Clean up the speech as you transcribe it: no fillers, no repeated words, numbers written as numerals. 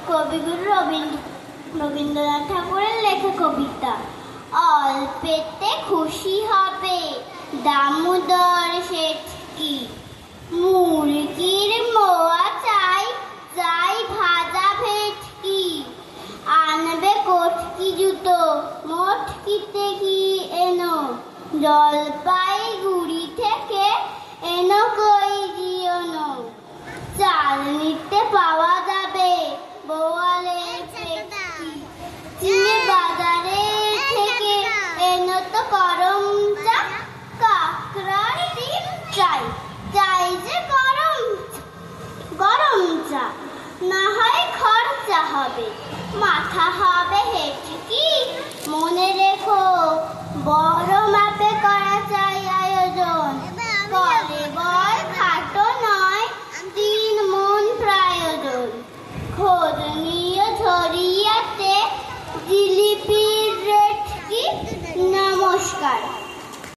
কবিগুরু রবীন্দ্রনাথ ঠাকুরের লেখা কবিতা। অল্পেতে খুশি হবে দামোদর শেঠ কি, মুরগির মোয়া চাই চাই ভাজা ভেটকি, আনবে কটকি জুতো মটকিতে কি এনো, জলপাইগুড়ি থেকে এনো কই দিওনো, চাল নিতে পাওয়া যাবে বোয়ালের পেটকি, চিনি বাজারে থেকে এনো তো গরম চা, কাকড়ার ডিম চাই চাই যে গরম চা, না হয় খরচা হবে মাথা হবে হেঁটকি, মনে রেখো বড় মাপে করা চাই আয়োজন, কলে বল খাটো নয় 3 মন প্রয়োজন, খোঁজ নিয়ে ঝরিয়াতে জিলিপির রেট কি। নমস্কার।